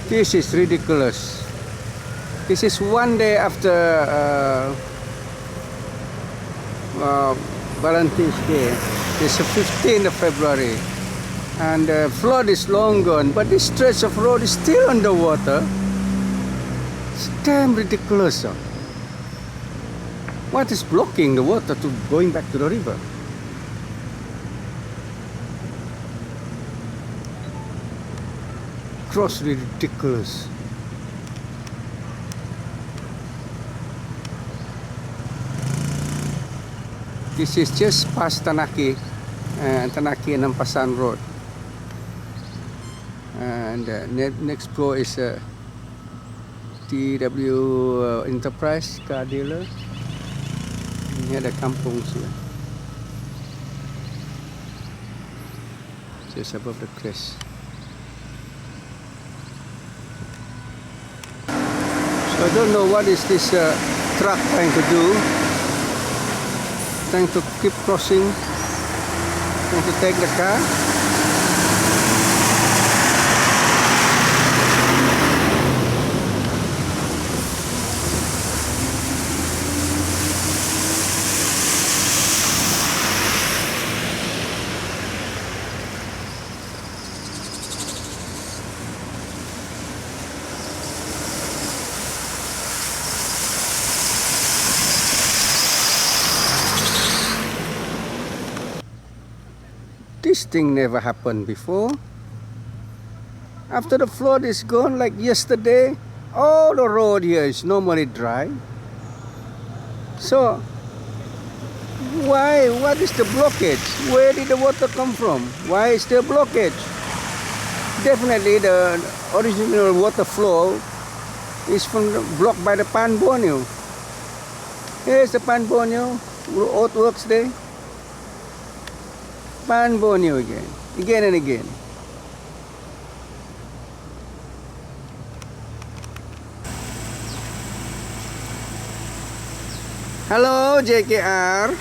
This is ridiculous. This is one day after Valentine's Day. It's the 15th of February. And the flood is long gone, but this stretch of road is still underwater. It's damn ridiculous. What is blocking the water to going back to the river? Grossly ridiculous. This is just past TANAKI and NAMPASAN road. And next door is TW Enterprise car dealer. Ini ada kampung sih. Just above the crest. So I don't know what is this truck trying to do. Trying to keep crossing. Trying to take the car. This thing never happened before. After the flood is gone, like yesterday, all the road here is normally dry. So, why? What is the blockage? Where did the water come from? Why is there blockage? Definitely the original water flow is blocked by the Pan Borneo. Here's the Pan Borneo, earthworks there. Pan Borneo again and again. Hello JKR.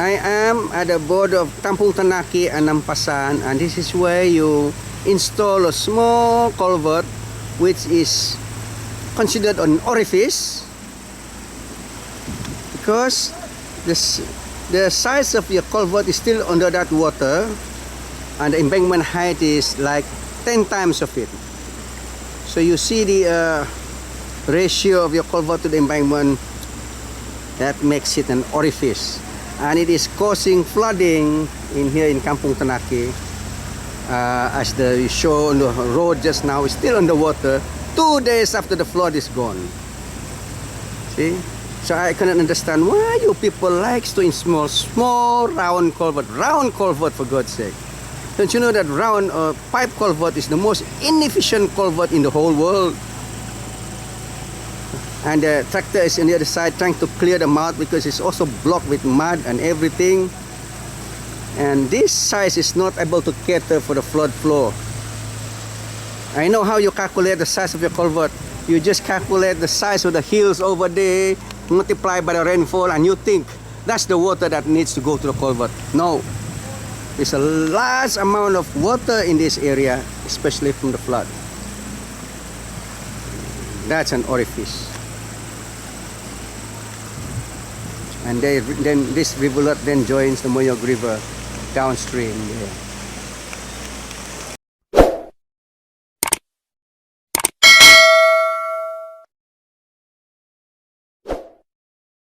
I am at the border of Kampung TANAKI and NAMPASAN, and this is where you install a small culvert which is considered an orifice because the size of your culvert is still under that water, and the embankment height is like 10 times of it. So you see the ratio of your culvert to the embankment. That makes it an orifice, and it is causing flooding in here in Kampung TANAKI. As the show on the road just now is still underwater 2 days after the flood is gone. See? So I cannot understand why you people likes to install small round culvert for God's sake. Don't you know that round pipe culvert is the most inefficient culvert in the whole world? And the tractor is on the other side trying to clear the mouth because it's also blocked with mud and everything. And this size is not able to cater for the flood flow. I know how you calculate the size of your culvert. You just calculate the size of the hills over there, multiply by the rainfall, and you think that's the water that needs to go to the culvert. No. There's a large amount of water in this area, especially from the flood. That's an orifice. And then this rivulet then joins the Moyog River downstream there.